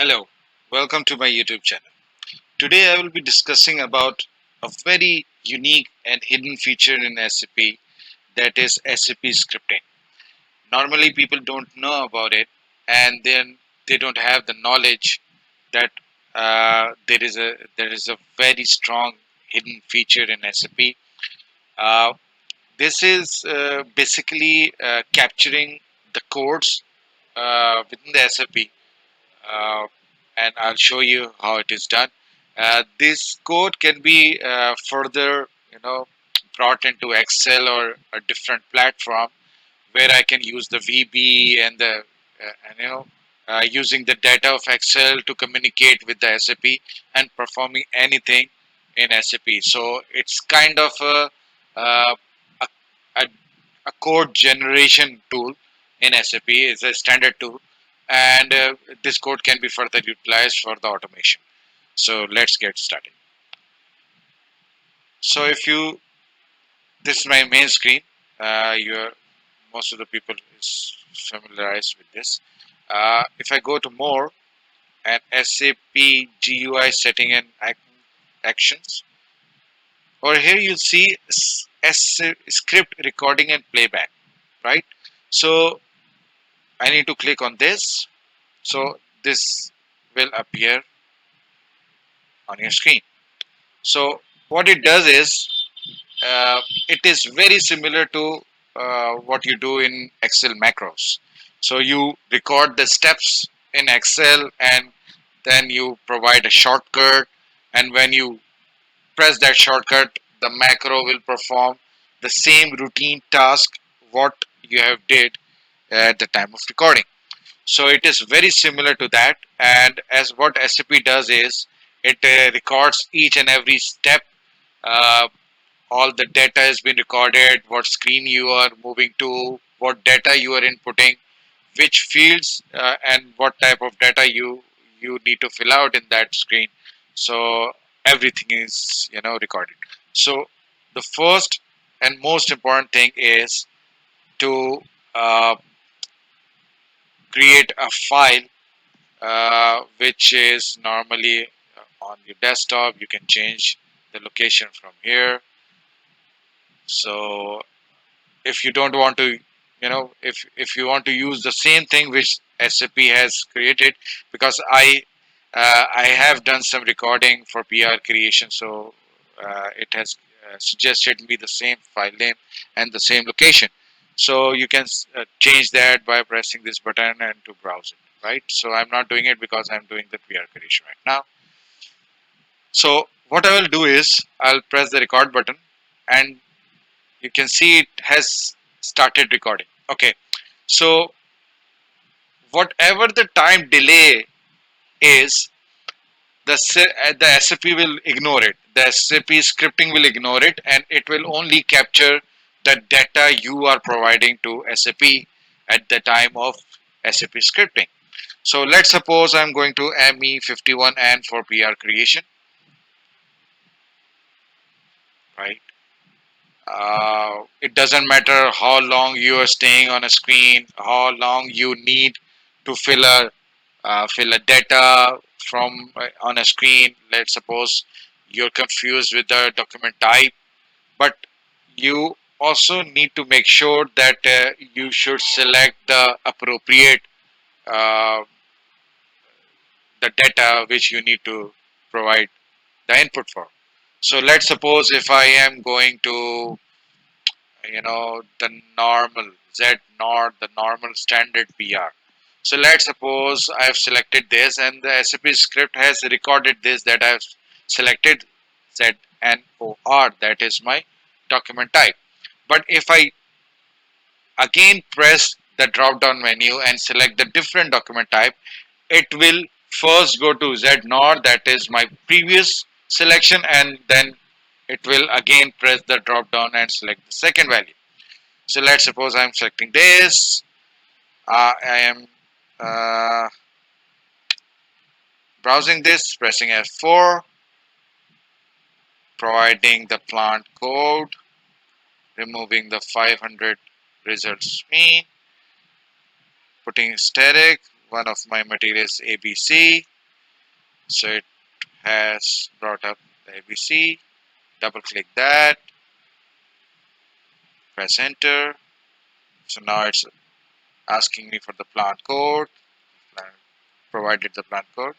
Hello, welcome to my YouTube channel. Today I will be discussing about a very unique and hidden feature in SAP, that is SAP scripting. Normally people don't know about it, and then they don't have the knowledge that there is a very strong hidden feature in SAP. Uh, this is basically capturing the codes within the SAP, uh, and I'll show you how it is done. This code can be further, brought into Excel or a different platform where I can use the VB and using the data of Excel to communicate with the SAP and performing anything in SAP. So it's kind of uh, a, a a code generation tool in SAP. Is a standard tool, and this code can be further utilized for the automation. So let's get started. So if you, this is my main screen. You're Most of the people is familiarized with this. If I go to more and SAP GUI setting and actions, over here you'll see script recording and playback, right? So I need to click on this. So this will appear on your screen. So what it does is it is very similar to what you do in Excel macros. So you record the steps in Excel and then you provide a shortcut, and when you press that shortcut, the macro will perform the same routine task what you have did at the time of recording. So it is very similar to that. And as what SAP does is it records each and every step. Uh, all the data has been recorded, what screen you are moving to, what data you are inputting, which fields and what type of data you need to fill out in that screen. So everything is recorded. So the first and most important thing is to uh, create a file which is normally on your desktop. You can change the location from here. So if you don't want to, if you want to use the same thing which SAP has created, because I have done some recording for PR creation, so it has suggested me the same file name and the same location. So you can change that by pressing this button and to browse it, right? So I'm not doing it because I'm doing the PR creation right now. So what I will do is I'll press the record button, and you can see it has started recording. Okay, so whatever the time delay is, the SAP will ignore it. The SAP scripting will ignore it, and it will only capture the data you are providing to SAP at the time of SAP scripting. So let's suppose I'm going to ME51N for PR creation, right? It doesn't matter how long you are staying on a screen, how long you need to fill a data from on a screen. Let's suppose you're confused with the document type, but you also need to make sure that you should select the appropriate uh, the data which you need to provide the input for. So let's suppose if I am going to the normal Z not the normal standard PR. So let's suppose I've selected this, and the SAP script has recorded this, that I've selected ZNOR, that is my document type. But if I again press the drop down menu and select the different document type, it will first go to ZNOR, that is my previous selection, and then it will again press the drop down and select the second value. So let's suppose I'm selecting this. I am uh, browsing this, pressing F4, providing the plant code, removing the 500 results mean, putting static, one of my materials ABC. So it has brought up the ABC. Double click that, press enter. So now it's asking me for the plant code. I provided the plant code.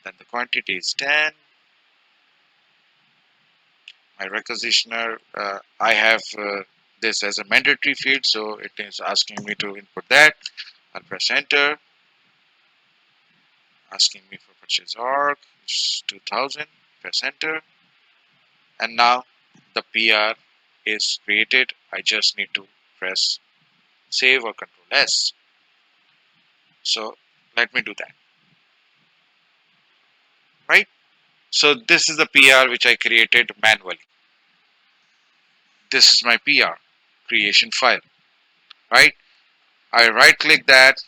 Then the quantity is 10. My requisitioner, I have this as a mandatory field, so it is asking me to input that. I'll press enter, asking me for purchase org, it's 2000, press enter, and now the PR is created. I just need to press save or control S. So let me do that, right? So this is the PR which I created manually. This is my PR creation file, right? I right click that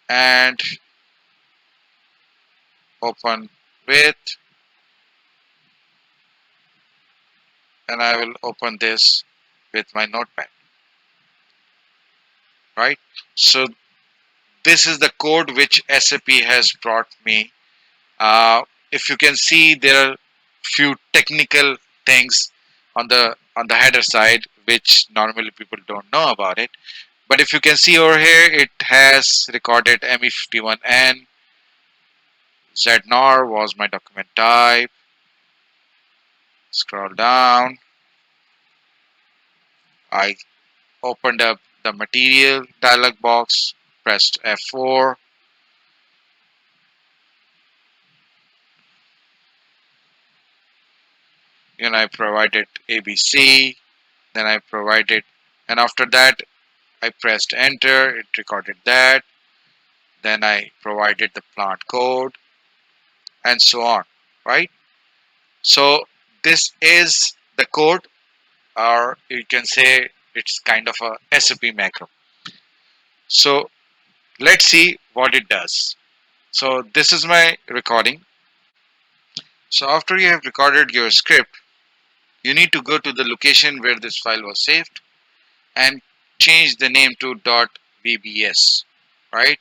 and open with, and I will open this with my notepad, right? So this is the code which SAP has brought me. If you can see, there are few technical things on the header side which normally people don't know about it. But if you can see over here, it has recorded ME51N. ZNAR was my document type. Scroll down. I opened up the material dialog box, pressed F4. Then I provided ABC. Then I provided, and after that, I pressed enter. It recorded that. Then I provided the plant code and so on, right? So this is the code, or you can say it's kind of a SAP macro. So let's see what it does. So this is my recording. So after you have recorded your script, you need to go to the location where this file was saved and change the name to .vbs, right?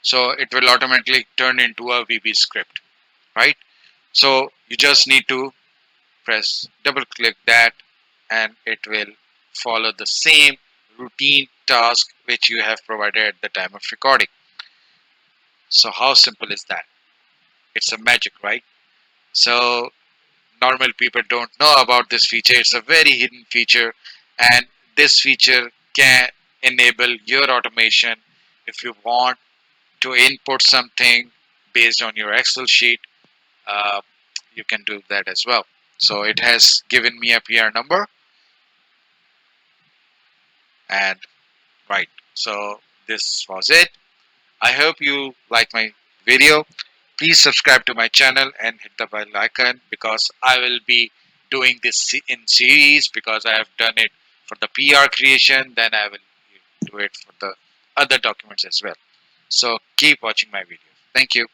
So it will automatically turn into a VB script, right? So you just need to press double click that and it will follow the same routine task which you have provided at the time of recording. So how simple is that? It's a magic, right? So normal people don't know about this feature. It's a very hidden feature, and this feature can enable your automation. If you want to input something based on your Excel sheet, uh, you can do that as well. So it has given me a PR number, and right. So this was it. I hope you like my video. Please subscribe to my channel and hit the bell icon, because I will be doing this in series, because I have done it for the PR creation, then I will do it for the other documents as well. So keep watching my videos. Thank you.